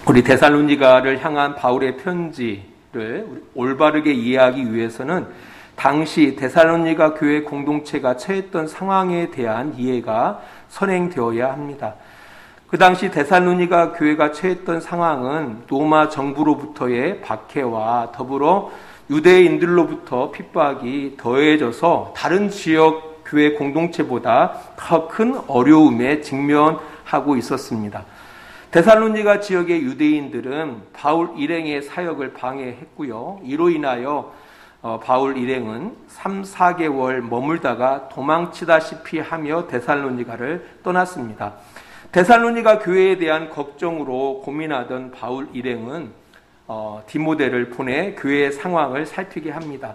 우리 데살로니가를 향한 바울의 편지를 올바르게 이해하기 위해서는 당시 데살로니가 교회 공동체가 처했던 상황에 대한 이해가 선행되어야 합니다. 그 당시 데살로니가 교회가 처했던 상황은 로마 정부로부터의 박해와 더불어 유대인들로부터 핍박이 더해져서 다른 지역 교회 공동체보다 더 큰 어려움에 직면하고 있었습니다. 데살로니가 지역의 유대인들은 바울 일행의 사역을 방해했고요. 이로 인하여 바울 일행은 3, 4개월 머물다가 도망치다시피 하며 데살로니가를 떠났습니다. 데살로니가 교회에 대한 걱정으로 고민하던 바울 일행은 디모데를 보내 교회의 상황을 살피게 합니다.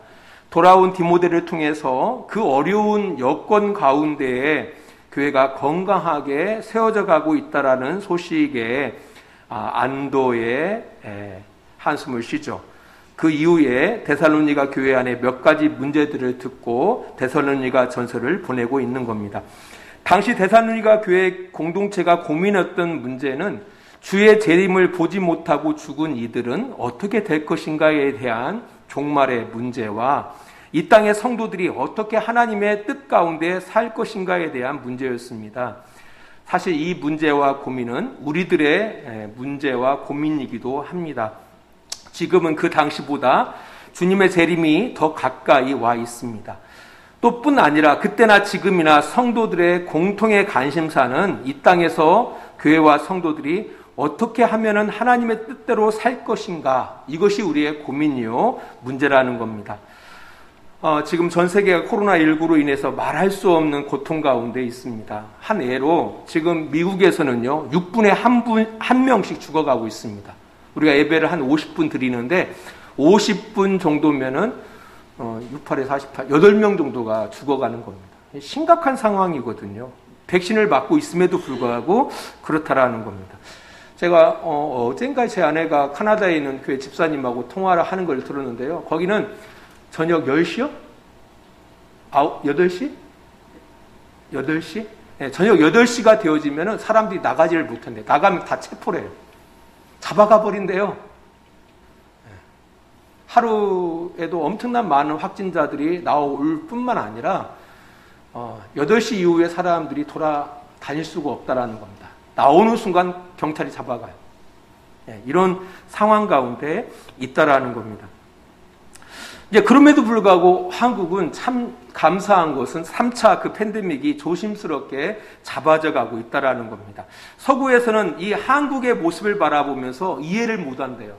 돌아온 디모데를 통해서 그 어려운 여건 가운데에 교회가 건강하게 세워져 가고 있다라는 소식에 안도의 한숨을 쉬죠. 그 이후에 데살로니가 교회 안에 몇 가지 문제들을 듣고 데살로니가 전서를 보내고 있는 겁니다. 당시 데살로니가 교회 공동체가 고민했던 문제는 주의 재림을 보지 못하고 죽은 이들은 어떻게 될 것인가에 대한 종말의 문제와 이 땅의 성도들이 어떻게 하나님의 뜻 가운데 살 것인가에 대한 문제였습니다. 사실 이 문제와 고민은 우리들의 문제와 고민이기도 합니다. 지금은 그 당시보다 주님의 재림이 더 가까이 와 있습니다. 또 뿐 아니라 그때나 지금이나 성도들의 공통의 관심사는 이 땅에서 교회와 성도들이 어떻게 하면은 하나님의 뜻대로 살 것인가, 이것이 우리의 고민이요 문제라는 겁니다. 지금 전 세계가 코로나19로 인해서 말할 수 없는 고통 가운데 있습니다. 한 예로 지금 미국에서는요 6분에 한 명씩 죽어가고 있습니다. 우리가 예배를 한 50분 드리는데 50분 정도면은 68에 48, 8명 정도가 죽어가는 겁니다. 심각한 상황이거든요. 백신을 맞고 있음에도 불구하고 그렇다라는 겁니다. 제가 어젠가 제 아내가 카나다에 있는 교회 집사님하고 통화를 하는 걸 들었는데요. 거기는 저녁 10시요? 8시? 8시? 네, 저녁 8시가 되어지면 사람들이 나가지를 못한대. 나가면 다 체포래요. 잡아가 버린대요. 하루에도 엄청난 많은 확진자들이 나올 뿐만 아니라 8시 이후에 사람들이 돌아다닐 수가 없다라는 겁니다. 나오는 순간 경찰이 잡아가요. 이런 상황 가운데 있다라는 겁니다. 이제 그럼에도 불구하고 한국은 참 감사한 것은 3차 그 팬데믹이 조심스럽게 잡아져 가고 있다라는 겁니다. 서구에서는 이 한국의 모습을 바라보면서 이해를 못한대요.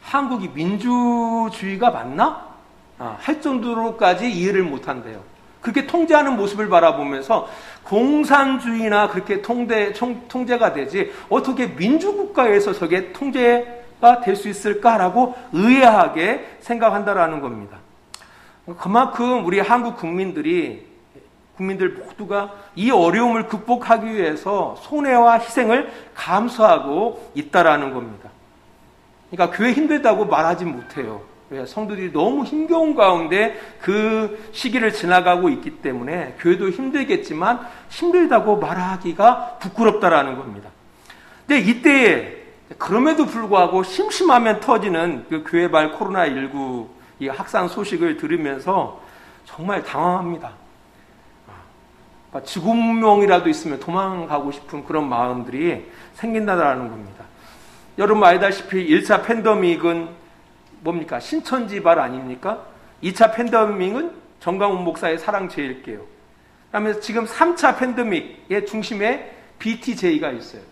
한국이 민주주의가 맞나? 할 정도로까지 이해를 못한대요. 그렇게 통제하는 모습을 바라보면서 공산주의나 그렇게 통제가 되지 어떻게 민주국가에서 저게 통제가 될 수 있을까라고 의아하게 생각한다라는 겁니다. 그만큼 우리 한국 국민들 모두가 이 어려움을 극복하기 위해서 손해와 희생을 감수하고 있다라는 겁니다. 그러니까 교회 힘들다고 말하지 못해요. 성도들이 너무 힘겨운 가운데 그 시기를 지나가고 있기 때문에 교회도 힘들겠지만 힘들다고 말하기가 부끄럽다라는 겁니다. 근데 이때에 그럼에도 불구하고 심심하면 터지는 그 교회발 코로나19 이 확산 소식을 들으면서 정말 당황합니다. 지구명이라도 있으면 도망가고 싶은 그런 마음들이 생긴다라는 겁니다. 여러분 알다시피 1차 팬데믹은 뭡니까? 신천지발 아닙니까? 2차 팬데믹은 정강훈 목사의 사랑제일교회. 그다음에 지금 3차 팬데믹의 중심에 BTJ가 있어요.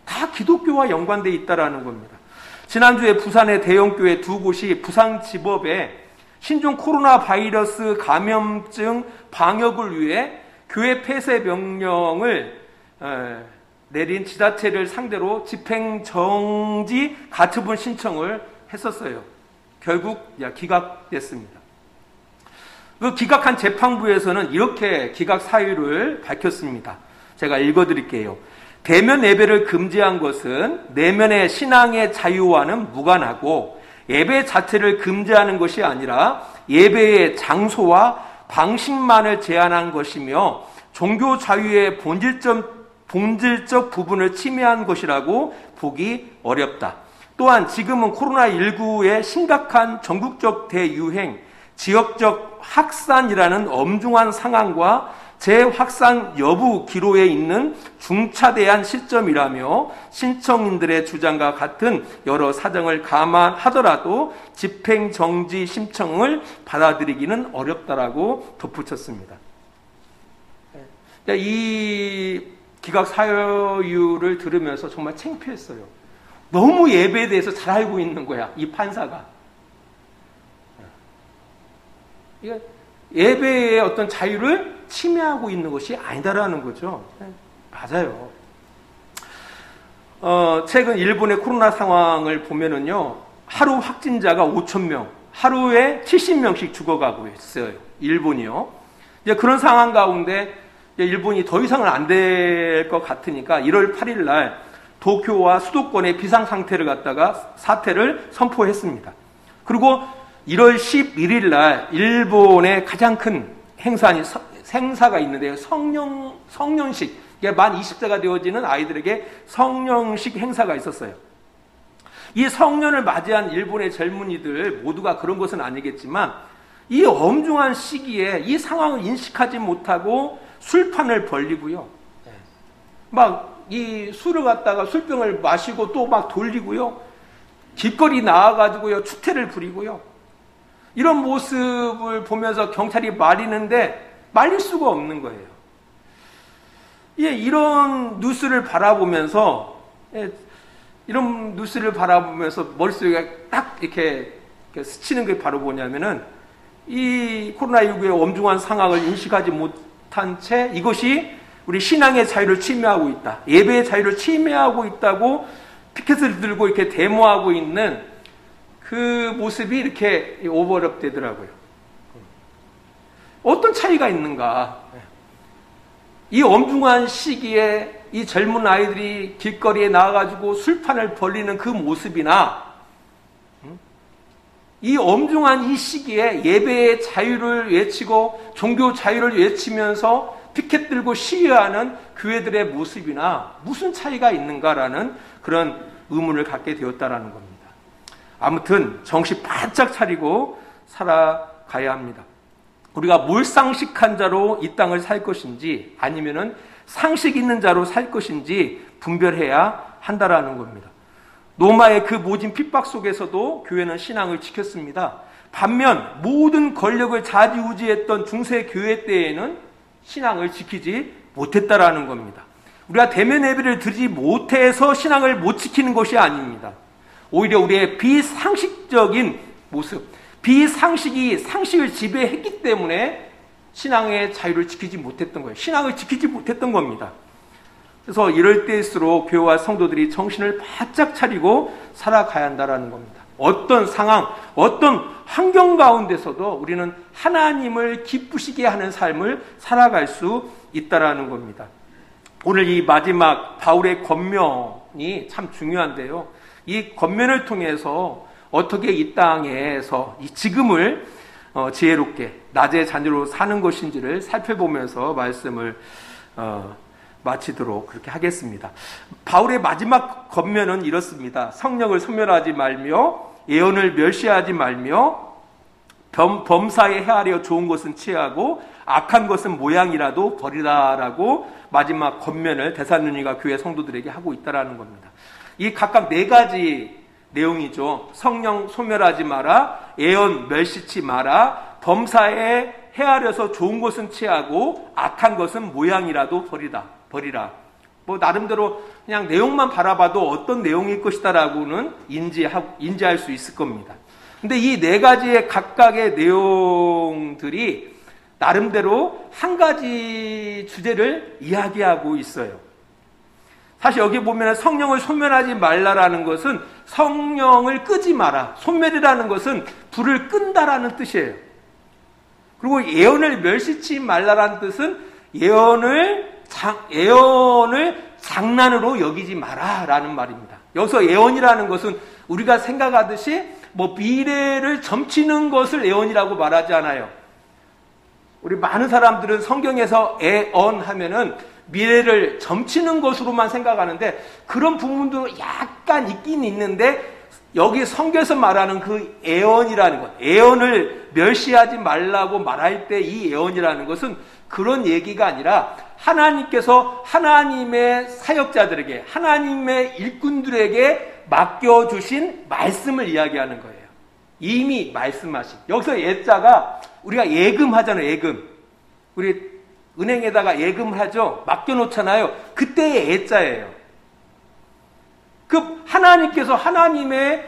다 기독교와 연관되어 있다라는 겁니다. 지난주에 부산의 대형교회 두 곳이 부산지법에 신종 코로나 바이러스 감염증 방역을 위해 교회 폐쇄 명령을 내린 지자체를 상대로 집행정지 가처분 신청을 했었어요. 결국 기각됐습니다. 그 기각한 재판부에서는 이렇게 기각 사유를 밝혔습니다. 제가 읽어드릴게요. 대면 예배를 금지한 것은 내면의 신앙의 자유와는 무관하고 예배 자체를 금지하는 것이 아니라 예배의 장소와 방식만을 제한한 것이며 종교 자유의 본질적 본질적 부분을 침해한 것이라고 보기 어렵다. 또한 지금은 코로나19의 심각한 전국적 대유행, 지역적 확산이라는 엄중한 상황과 재확산 여부 기로에 있는 중차대한 시점이라며 신청인들의 주장과 같은 여러 사정을 감안하더라도 집행정지 신청을 받아들이기는 어렵다라고 덧붙였습니다. 이 기각 사유를 들으면서 정말 창피했어요. 너무 예배에 대해서 잘 알고 있는 거야, 이 판사가. 예배의 어떤 자유를 침해하고 있는 것이 아니다라는 거죠. 맞아요. 최근 일본의 코로나 상황을 보면은요, 하루 확진자가 5,000명, 하루에 70명씩 죽어가고 있어요. 일본이요. 이제 그런 상황 가운데 일본이 더 이상은 안 될 것 같으니까 1월 8일 날 도쿄와 수도권의 비상상태를 갖다가 사태를 선포했습니다. 그리고 1월 11일 날 일본의 가장 큰 행사가 있는데요. 성년식, 만 20세가 되어지는 아이들에게 성년식 행사가 있었어요. 이 성년을 맞이한 일본의 젊은이들 모두가 그런 것은 아니겠지만 이 엄중한 시기에 이 상황을 인식하지 못하고 술판을 벌리고요. 막 이 술을 갖다가 술병을 마시고 또 막 돌리고요. 길거리 나와가지고요. 추태를 부리고요. 이런 모습을 보면서 경찰이 말리는데 말릴 수가 없는 거예요. 이런 뉴스를 바라보면서 머릿속에 딱 이렇게 스치는 게 바로 뭐냐면은 이 코로나19의 엄중한 상황을 인식하지 못한 채 이것이 우리 신앙의 자유를 침해하고 있다. 예배의 자유를 침해하고 있다고 피켓을 들고 이렇게 데모하고 있는 그 모습이 이렇게 오버랩 되더라고요. 어떤 차이가 있는가? 이 엄중한 시기에 이 젊은 아이들이 길거리에 나와가지고 술판을 벌리는 그 모습이나 이 엄중한 이 시기에 예배의 자유를 외치고 종교 자유를 외치면서 피켓 들고 시위하는 교회들의 모습이나 무슨 차이가 있는가라는 그런 의문을 갖게 되었다라는 겁니다. 아무튼 정신 바짝 차리고 살아가야 합니다. 우리가 몰상식한 자로 이 땅을 살 것인지 아니면은 상식 있는 자로 살 것인지 분별해야 한다라는 겁니다. 로마의 그 모진 핍박 속에서도 교회는 신앙을 지켰습니다. 반면 모든 권력을 좌지우지했던 중세 교회 때에는 신앙을 지키지 못했다라는 겁니다. 우리가 대면 예배를 드리지 못해서 신앙을 못 지키는 것이 아닙니다. 오히려 우리의 비상식적인 모습, 비상식이 상식을 지배했기 때문에 신앙의 자유를 지키지 못했던 거예요. 신앙을 지키지 못했던 겁니다. 그래서 이럴 때일수록 교회와 성도들이 정신을 바짝 차리고 살아가야 한다는 겁니다. 어떤 상황, 어떤 환경 가운데서도 우리는 하나님을 기쁘시게 하는 삶을 살아갈 수 있다는 겁니다. 오늘 이 마지막 바울의 권면이 참 중요한데요. 이 권면을 통해서 어떻게 이 땅에서 이 지금을 지혜롭게 낮의 자녀로 사는 것인지를 살펴보면서 말씀을 마치도록 그렇게 하겠습니다. 바울의 마지막 권면은 이렇습니다. 성령을 소멸하지 말며 예언을 멸시하지 말며 범사에 헤아려 좋은 것은 취하고 악한 것은 모양이라도 버리라라고 마지막 권면을 데살로니가 교회 성도들에게 하고 있다라는 겁니다. 이 각각 4가지 내용이죠. 성령 소멸하지 마라, 예언 멸시치 마라, 범사에 헤아려서 좋은 것은 취하고 악한 것은 모양이라도 버리라. 뭐 나름대로 그냥 내용만 바라봐도 어떤 내용일 것이다라고는 인지할 수 있을 겁니다. 근데 이 4가지의 각각의 내용들이 나름대로 한 가지 주제를 이야기하고 있어요. 사실 여기 보면 성령을 소멸하지 말라라는 것은 성령을 끄지 마라. 소멸이라는 것은 불을 끈다라는 뜻이에요. 그리고 예언을 멸시치 말라라는 뜻은 예언을 장난으로 여기지 마라라는 말입니다. 여기서 예언이라는 것은 우리가 생각하듯이 뭐 미래를 점치는 것을 예언이라고 말하지 않아요. 우리 많은 사람들은 성경에서 예언하면은 미래를 점치는 것으로만 생각하는데 그런 부분도 약간 있긴 있는데 여기 성경에서 말하는 그 애언이라는 것, 애언을 멸시하지 말라고 말할 때 이 애언이라는 것은 그런 얘기가 아니라 하나님께서 하나님의 사역자들에게, 하나님의 일꾼들에게 맡겨주신 말씀을 이야기하는 거예요. 이미 말씀하신. 여기서 예자가 우리가 예금하잖아요. 예금. 우리 은행에다가 예금을 하죠. 맡겨놓잖아요. 그때의 예자예요. 그 하나님께서 하나님의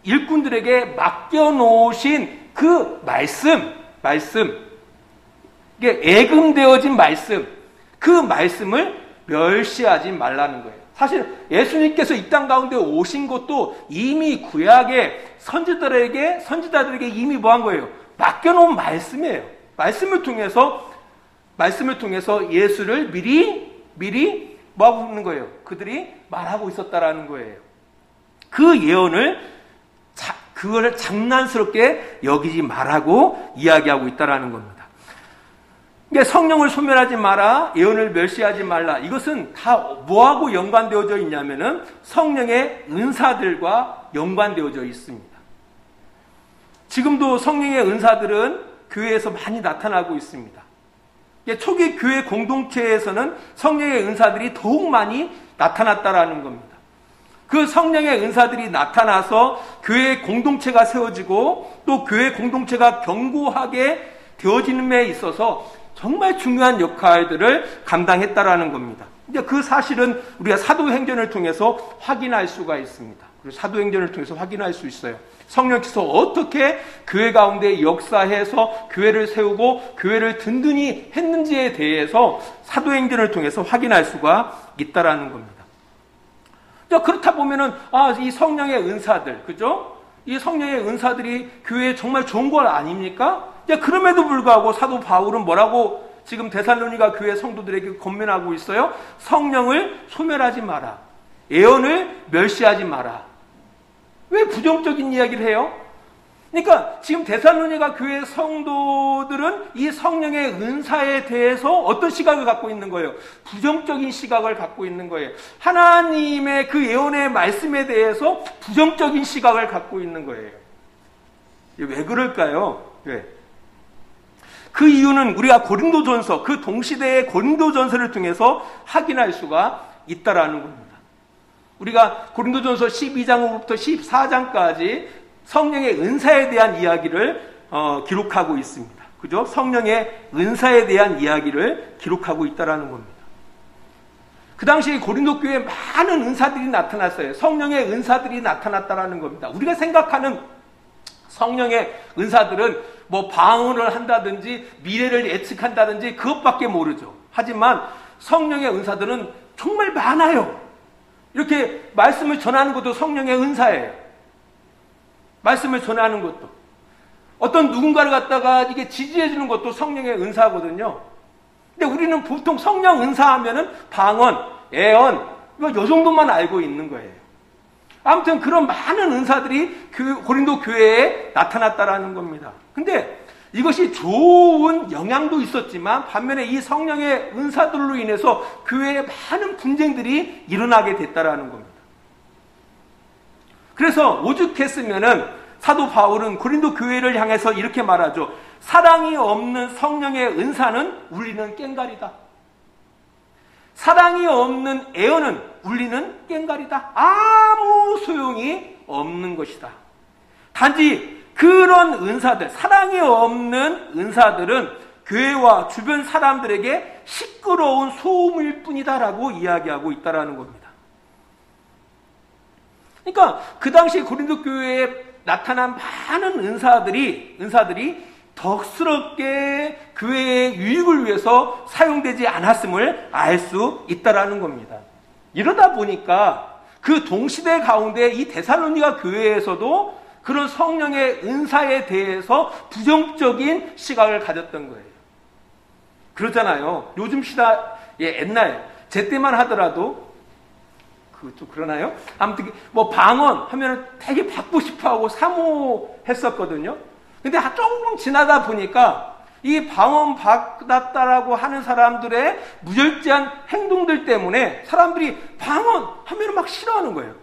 일꾼들에게 맡겨놓으신 그 말씀. 이게 예금되어진 말씀. 그 말씀을 멸시하지 말라는 거예요. 사실 예수님께서 이 땅 가운데 오신 것도 이미 구약의 선지자들에게 이미 뭐한 거예요? 맡겨놓은 말씀이에요. 말씀을 통해서 예수를 미리 뭐하고 있는 거예요? 그들이 말하고 있었다라는 거예요. 그 예언을 그거를 장난스럽게 여기지 말라고 이야기하고 있다라는 겁니다. 그러니까 성령을 소멸하지 마라, 예언을 멸시하지 말라. 이것은 다 뭐하고 연관되어져 있냐면은 성령의 은사들과 연관되어져 있습니다. 지금도 성령의 은사들은 교회에서 많이 나타나고 있습니다. 초기 교회 공동체에서는 성령의 은사들이 더욱 많이 나타났다라는 겁니다. 그 성령의 은사들이 나타나서 교회 공동체가 세워지고 또 교회 공동체가 견고하게 되어지는 데 있어서 정말 중요한 역할들을 감당했다라는 겁니다. 이제 그 사실은 우리가 사도행전을 통해서 확인할 수가 있습니다. 그리고 사도행전을 통해서 확인할 수 있어요. 성령께서 어떻게 교회 가운데 역사해서 교회를 세우고 교회를 든든히 했는지에 대해서 사도행전을 통해서 확인할 수가 있다라는 겁니다. 그렇다 보면은 이 성령의 은사들, 그죠? 이 성령의 은사들이 교회에 정말 좋은 것 아닙니까? 그럼에도 불구하고 사도 바울은 뭐라고 지금 데살로니가 교회 성도들에게 권면하고 있어요? 성령을 소멸하지 마라. 예언을 멸시하지 마라. 왜 부정적인 이야기를 해요? 그러니까 지금 데살로니가 교회 성도들은 이 성령의 은사에 대해서 어떤 시각을 갖고 있는 거예요? 부정적인 시각을 갖고 있는 거예요. 하나님의 그 예언의 말씀에 대해서 부정적인 시각을 갖고 있는 거예요. 왜 그럴까요? 왜? 그 이유는 우리가 고린도전서, 그 동시대의 고린도전서를 통해서 확인할 수가 있다라는 겁니다. 우리가 고린도전서 12장부터 14장까지 성령의 은사에 대한 이야기를 기록하고 있습니다. 그죠? 성령의 은사에 대한 이야기를 기록하고 있다라는 겁니다. 그 당시 고린도 교회에 많은 은사들이 나타났어요. 성령의 은사들이 나타났다라는 겁니다. 우리가 생각하는 성령의 은사들은 뭐 방언을 한다든지 미래를 예측한다든지 그것밖에 모르죠. 하지만 성령의 은사들은 정말 많아요. 이렇게 말씀을 전하는 것도 성령의 은사예요. 말씀을 전하는 것도. 어떤 누군가를 갖다가 이게 지지해 주는 것도 성령의 은사거든요. 근데 우리는 보통 성령 은사하면은 방언, 예언, 요 정도만 알고 있는 거예요. 아무튼 그런 많은 은사들이 고린도 교회에 나타났다라는 겁니다. 근데 이것이 좋은 영향도 있었지만 반면에 이 성령의 은사들로 인해서 교회에 많은 분쟁들이 일어나게 됐다라는 겁니다. 그래서 오죽했으면은 사도 바울은 고린도 교회를 향해서 이렇게 말하죠. 사랑이 없는 성령의 은사는 울리는 꽹과리다. 사랑이 없는 애언은 울리는 꽹과리다. 아무 소용이 없는 것이다. 단지 그런 은사들, 사랑이 없는 은사들은 교회와 주변 사람들에게 시끄러운 소음일 뿐이다라고 이야기하고 있다라는 겁니다. 그러니까 그 당시 고린도 교회에 나타난 많은 은사들이 덕스럽게 교회의 유익을 위해서 사용되지 않았음을 알 수 있다라는 겁니다. 이러다 보니까 그 동시대 가운데 이 데살로니가 교회에서도 그런 성령의 은사에 대해서 부정적인 시각을 가졌던 거예요. 그러잖아요. 요즘 옛날 제 때만 하더라도 그것도 그러나요? 아무튼 뭐 방언 하면 되게 받고 싶어하고 사모했었거든요. 근데 조금 지나다 보니까 이 방언 받았다라고 하는 사람들의 무절제한 행동들 때문에 사람들이 방언 하면 막 싫어하는 거예요.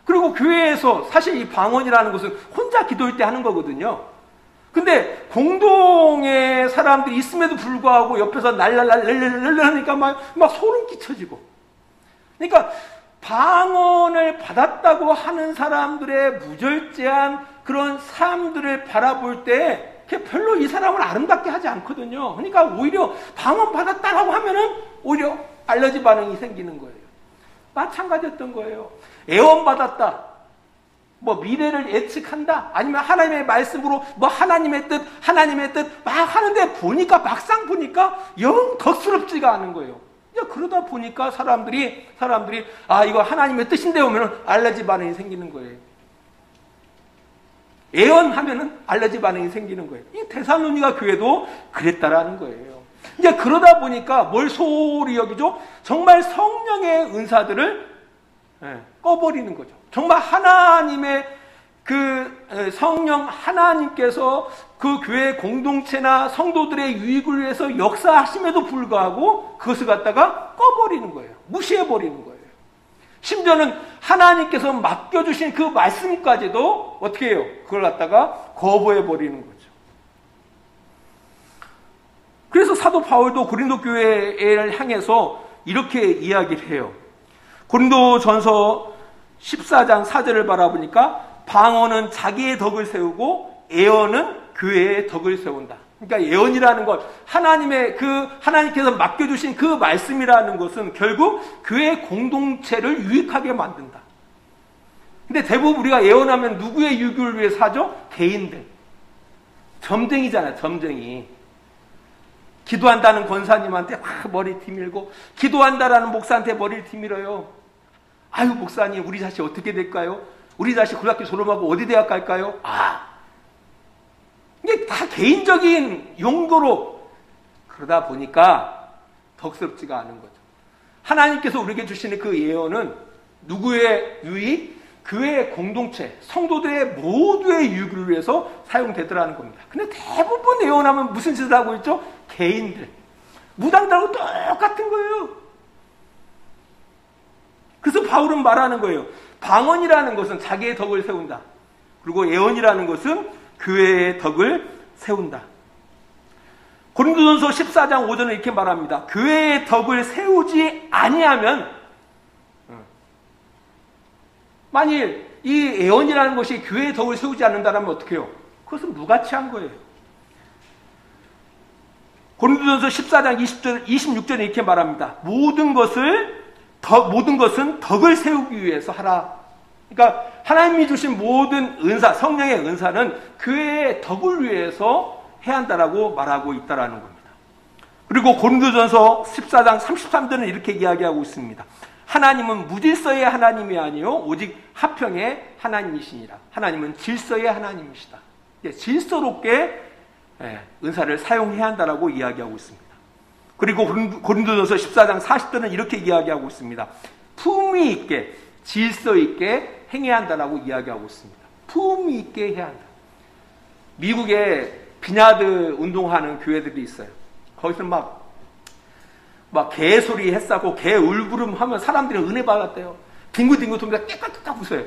그리고 교회에서 사실 이 방언이라는 것은 혼자 기도할 때 하는 거거든요. 근데 공동의 사람들이 있음에도 불구하고 옆에서 날랄랄랄랄랄 막 소름 끼쳐지고. 그러니까 방언을 받았다고 하는 사람들의 무절제한 그런 삶들을 바라볼 때 별로 이 사람을 아름답게 하지 않거든요. 그러니까 오히려 방언 받았다라고 하면은 오히려 알러지 반응이 생기는 거예요. 마찬가지였던 거예요. 애원 받았다. 뭐 미래를 예측한다. 아니면 하나님의 말씀으로 뭐 하나님의 뜻 막 하는데 보니까 막상 보니까 영 덕스럽지가 않은 거예요. 그러다 보니까 사람들이 이거 하나님의 뜻인데 오면은 알러지 반응이 생기는 거예요. 애원하면은 알러지 반응이 생기는 거예요. 이 데살로니가 교회도 그랬다라는 거예요. 이제 그러다 보니까 뭘 소홀히 여기죠? 정말 성령의 은사들을 꺼버리는 거죠. 정말 하나님의 그 성령 하나님께서 그 교회 공동체나 성도들의 유익을 위해서 역사하심에도 불구하고 그것을 갖다가 꺼버리는 거예요. 무시해버리는 거예요. 심지어는 하나님께서 맡겨주신 그 말씀까지도 어떻게 해요? 그걸 갖다가 거부해버리는 거죠. 그래서 사도 바울도 고린도 교회를 향해서 이렇게 이야기를 해요. 고린도전서 14장 4절을 바라보니까 방언은 자기의 덕을 세우고 애언은 교회의 덕을 세운다. 그러니까 예언이라는 것, 하나님께서 맡겨주신 그 말씀이라는 것은 결국 교회 공동체를 유익하게 만든다. 근데 대부분 우리가 예언하면 누구의 유익을 위해서 하죠? 개인들. 점쟁이잖아요, 점쟁이. 기도한다는 권사님한테 막 머리 뒤밀고, 기도한다라는 목사한테 머리를 뒤밀어요. 아유, 목사님, 우리 자식 어떻게 될까요? 우리 자식 고등학교 졸업하고 어디 대학 갈까요? 이게 다 개인적인 용도로 그러다 보니까 덕스럽지가 않은 거죠. 하나님께서 우리에게 주시는 그 예언은 누구의 유익? 교회의 공동체, 성도들의 모두의 유익을 위해서 사용되더라는 겁니다. 근데 대부분 예언하면 무슨 짓을 하고 있죠? 개인들. 무당들하고 똑같은 거예요. 그래서 바울은 말하는 거예요. 방언이라는 것은 자기의 덕을 세운다. 그리고 예언이라는 것은 교회의 덕을 세운다. 고린도전서 14장 5절은 이렇게 말합니다. 교회의 덕을 세우지 아니하면, 만일 이 예언이라는 것이 교회의 덕을 세우지 않는다면 어떻게 해요? 그것은 무가치한 거예요. 고린도전서 14장 26절에 이렇게 말합니다. 모든 것은 덕을 세우기 위해서 하라. 그러니까 하나님이 주신 모든 은사, 성령의 은사는 교회의 덕을 위해서 해야 한다라고 말하고 있다라는 겁니다. 그리고 고린도전서 14장 33절은 이렇게 이야기하고 있습니다. 하나님은 무질서의 하나님이 아니요 오직 화평의 하나님이시니라. 하나님은 질서의 하나님이시다. 질서롭게 은사를 사용해야 한다라고 이야기하고 있습니다. 그리고 고린도전서 14장 40절은 이렇게 이야기하고 있습니다. 품위 있게 질서 있게 행해야 한다라고 이야기하고 있습니다. 품위 있게 해야 한다. 미국에 비냐드 운동하는 교회들이 있어요. 거기서 막 개소리 했사고 개 울부름 하면 사람들이 은혜 받았대요. 뒹굴뒹굴 돕니다. 깨깍깨깍 웃어요.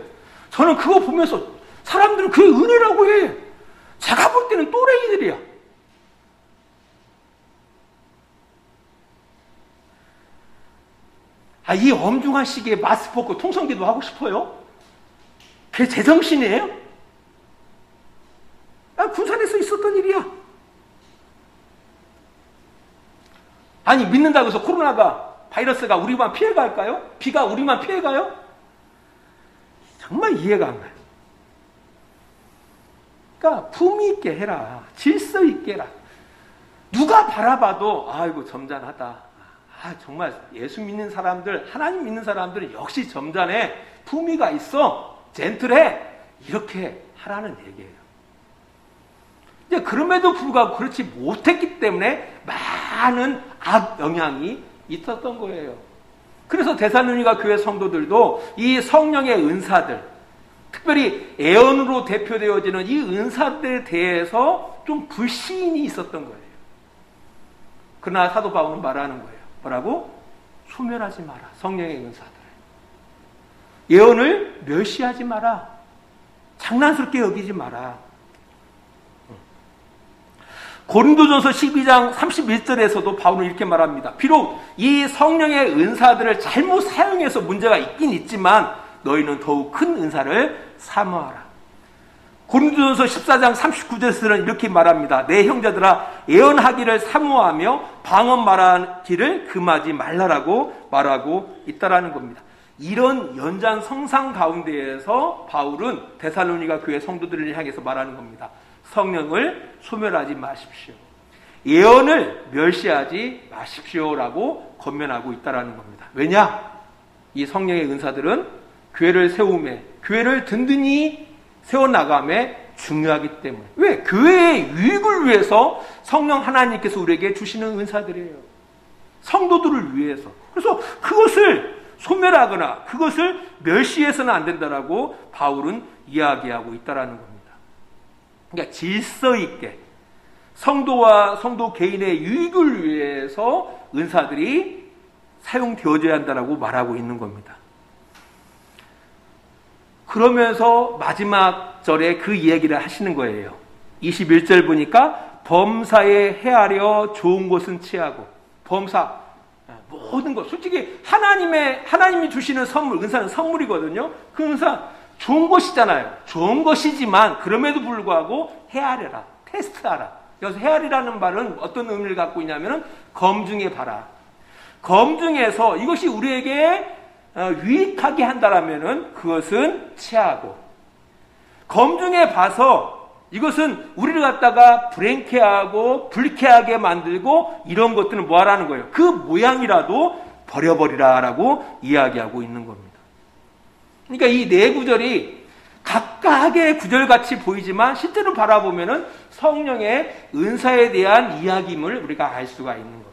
저는 그거 보면서 사람들은 그게 은혜라고 해. 제가 볼 때는 또래이들이야. 이 엄중한 시기에 마스크 벗고 통성기도 하고 싶어요? 그게 제정신이에요? 군산에서 있었던 일이야. 아니, 믿는다고 해서 바이러스가 우리만 피해갈까요? 비가 우리만 피해가요? 정말 이해가 안 가요. 그러니까 품위 있게 해라. 질서 있게 해라. 누가 바라봐도 아이고 점잖하다. 정말 예수 믿는 사람들, 하나님 믿는 사람들은 역시 점잖해. 품위가 있어. 젠틀해. 이렇게 하라는 얘기예요. 이제 그럼에도 불구하고 그렇지 못했기 때문에 많은 악 영향이 있었던 거예요. 그래서 데살로니가 교회 성도들도 이 성령의 은사들, 특별히 애언으로 대표되어지는 이 은사들에 대해서 좀 불신이 있었던 거예요. 그러나 사도 바울은 말하는 거예요. 뭐라고? 소멸하지 마라. 성령의 은사들. 예언을 멸시하지 마라. 장난스럽게 여기지 마라. 고린도전서 12장 31절에서도 바울은 이렇게 말합니다. 비록 이 성령의 은사들을 잘못 사용해서 문제가 있긴 있지만 너희는 더욱 큰 은사를 사모하라. 고린도전서 14장 39절에서는 이렇게 말합니다. 내 형제들아 예언하기를 사모하며 방언 말하기를 금하지 말라라고 말하고 있다라는 겁니다. 이런 연장성상 가운데에서 바울은 데살로니가 교회 성도들을 향해서 말하는 겁니다. 성령을 소멸하지 마십시오. 예언을 멸시하지 마십시오라고 권면하고 있다라는 겁니다. 왜냐? 이 성령의 은사들은 교회를 세움에, 교회를 든든히 세워나감에 중요하기 때문에. 왜? 교회의 유익을 위해서 성령 하나님께서 우리에게 주시는 은사들이에요. 성도들을 위해서. 그래서 그것을 소멸하거나 그것을 멸시해서는 안 된다라고 바울은 이야기하고 있다라는 겁니다. 그러니까 질서 있게 성도와 성도 개인의 유익을 위해서 은사들이 사용되어져야 한다라고 말하고 있는 겁니다. 그러면서 마지막 절에 그 이야기를 하시는 거예요. 21절 보니까 범사에 헤아려 좋은 것은 취하고, 범사 모든 것, 솔직히 하나님이 주시는 선물, 은사는 선물이거든요. 그 은사 좋은 것이잖아요. 좋은 것이지만 그럼에도 불구하고 헤아려라, 테스트하라. 여기서 헤아리라는 말은 어떤 의미를 갖고 있냐면은 검증해 봐라. 검증해서 이것이 우리에게 유익하게 한다라면은 그것은 취하고, 검증해 봐서 이것은 우리를 갖다가 불행케하고 불쾌하게 만들고 이런 것들은 뭐 하라는 거예요? 그 모양이라도 버려버리라라고 이야기하고 있는 겁니다. 그러니까 이 네 구절이 각각의 구절같이 보이지만 실제로 바라보면은 성령의 은사에 대한 이야기임을 우리가 알 수가 있는 겁니다.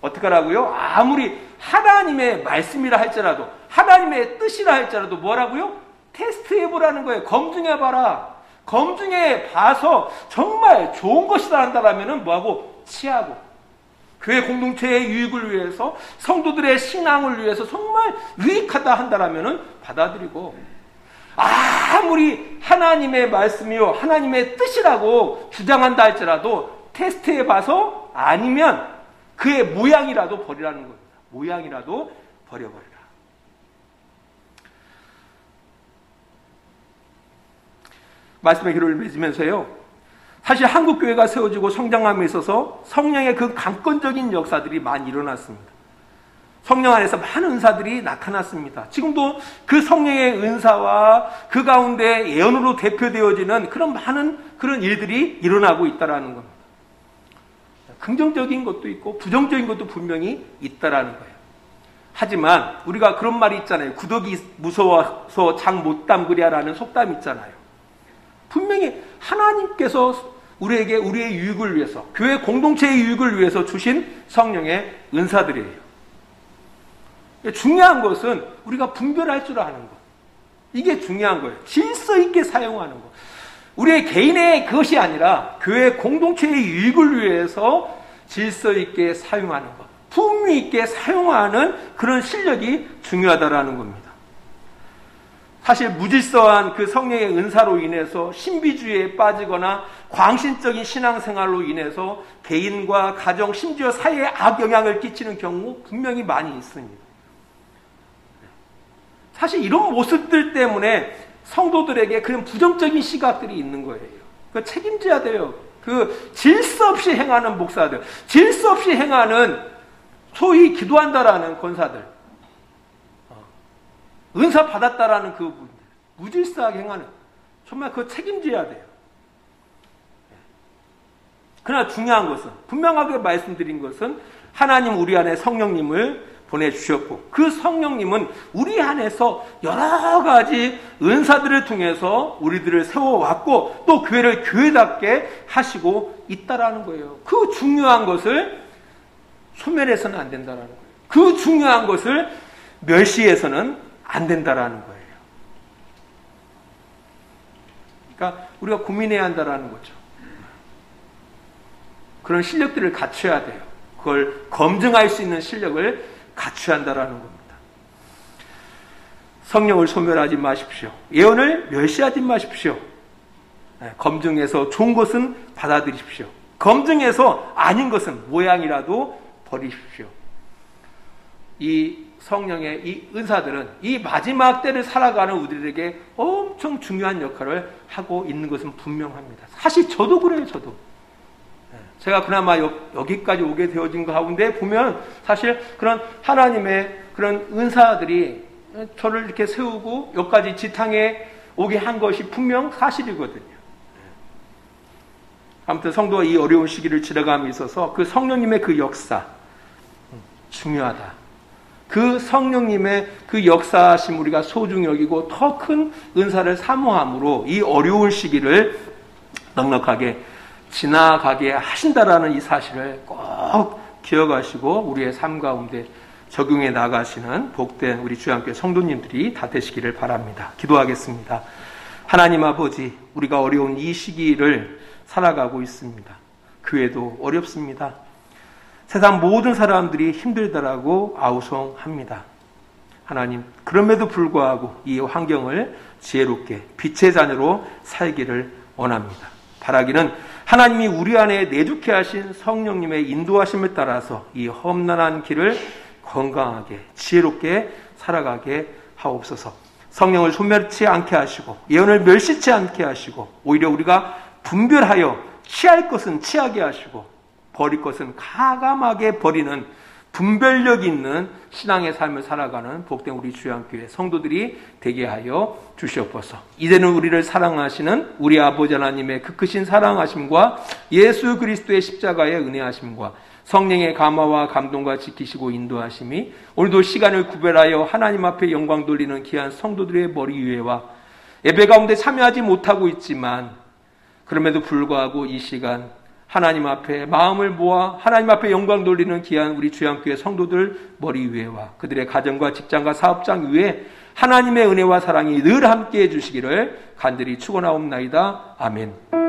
어떻게 하라고요? 아무리 하나님의 말씀이라 할지라도, 하나님의 뜻이라 할지라도 뭐라고요? 테스트해보라는 거예요. 검증해봐라. 검증해봐서 정말 좋은 것이다 한다라면은 뭐하고? 취하고. 교회 공동체의 유익을 위해서, 성도들의 신앙을 위해서 정말 유익하다 한다라면은 받아들이고, 아무리 하나님의 말씀이요, 하나님의 뜻이라고 주장한다 할지라도 테스트해봐서 아니면 그의 모양이라도 버리라는 겁니다. 모양이라도 버려버리라. 말씀의 기로를 맺으면서요, 사실 한국교회가 세워지고 성장함에 있어서 성령의 그 강권적인 역사들이 많이 일어났습니다. 성령 안에서 많은 은사들이 나타났습니다. 지금도 그 성령의 은사와 그 가운데 예언으로 대표되어지는 그런 많은 그런 일들이 일어나고 있다는 겁니다. 긍정적인 것도 있고 부정적인 것도 분명히 있다는 거예요. 하지만 우리가 그런 말이 있잖아요. 구더기 무서워서 장 못 담그랴라는 속담이 있잖아요. 분명히 하나님께서 우리에게 우리의 유익을 위해서, 교회 공동체의 유익을 위해서 주신 성령의 은사들이에요. 중요한 것은 우리가 분별할 줄 아는 것. 이게 중요한 거예요. 질서 있게 사용하는 것. 우리의 개인의 것이 아니라 교회 공동체의 유익을 위해서 질서 있게 사용하는 것. 품위 있게 사용하는 그런 실력이 중요하다라는 겁니다. 사실 무질서한 그 성령의 은사로 인해서 신비주의에 빠지거나 광신적인 신앙생활로 인해서 개인과 가정, 심지어 사회에 악영향을 끼치는 경우 분명히 많이 있습니다. 사실 이런 모습들 때문에 성도들에게 그런 부정적인 시각들이 있는 거예요. 그 책임져야 돼요. 그 질서 없이 행하는 목사들, 질서 없이 행하는 소위 기도한다라는 권사들, 은사 받았다라는 그 분들, 무질서하게 행하는, 정말 그거 책임져야 돼요. 그러나 중요한 것은, 분명하게 말씀드린 것은 하나님 우리 안에 성령님을 보내주셨고, 그 성령님은 우리 안에서 여러 가지 은사들을 통해서 우리들을 세워왔고, 또 교회를 교회답게 하시고 있다라는 거예요. 그 중요한 것을 소멸해서는 안 된다라는 거예요. 그 중요한 것을 멸시해서는 안 된다라는 거예요. 그러니까 우리가 고민해야 한다라는 거죠. 그런 실력들을 갖춰야 돼요. 그걸 검증할 수 있는 실력을 갖춰야 한다라는 겁니다. 성령을 소멸하지 마십시오. 예언을 멸시하지 마십시오. 검증해서 좋은 것은 받아들이십시오. 검증해서 아닌 것은 모양이라도 버리십시오. 이 성령의 이 은사들은 이 마지막 때를 살아가는 우리들에게 엄청 중요한 역할을 하고 있는 것은 분명합니다. 사실 저도 그래요, 저도. 제가 그나마 여기까지 오게 되어진 가운데 보면 사실 그런 하나님의 그런 은사들이 저를 이렇게 세우고 여기까지 지탕에 오게 한 것이 분명 사실이거든요. 아무튼 성도가 이 어려운 시기를 지나감에 있어서 그 성령님의 그 역사 중요하다. 그 성령님의 그 역사심 우리가 소중히 여기고 더 큰 은사를 사모함으로 이 어려운 시기를 넉넉하게 지나가게 하신다라는 이 사실을 꼭 기억하시고 우리의 삶 가운데 적용해 나가시는 복된 우리 주양교회 성도님들이 다 되시기를 바랍니다. 기도하겠습니다. 하나님 아버지, 우리가 어려운 이 시기를 살아가고 있습니다. 교회도 어렵습니다. 세상 모든 사람들이 힘들다라고 아우성합니다. 하나님, 그럼에도 불구하고 이 환경을 지혜롭게 빛의 자녀로 살기를 원합니다. 바라기는 하나님이 우리 안에 내주케 하신 성령님의 인도하심을 따라서 이 험난한 길을 건강하게 지혜롭게 살아가게 하옵소서. 성령을 소멸치 않게 하시고 예언을 멸시치 않게 하시고 오히려 우리가 분별하여 취할 것은 취하게 하시고 버릴 것은 가감하게 버리는 분별력 있는 신앙의 삶을 살아가는 복된 우리 주양교회 성도들이 되게 하여 주시옵소서. 이제는 우리를 사랑하시는 우리 아버지 하나님의 그 크신 사랑하심과 예수 그리스도의 십자가의 은혜하심과 성령의 감화와 감동과 지키시고 인도하심이 오늘도 시간을 구별하여 하나님 앞에 영광 돌리는 귀한 성도들의 머리 위에와 예배 가운데 참여하지 못하고 있지만 그럼에도 불구하고 이 시간 하나님 앞에 마음을 모아 하나님 앞에 영광 돌리는 귀한 우리 주양교회 성도들 머리 위에와 그들의 가정과 직장과 사업장 위에 하나님의 은혜와 사랑이 늘 함께해 주시기를 간절히 축원하옵나이다. 아멘.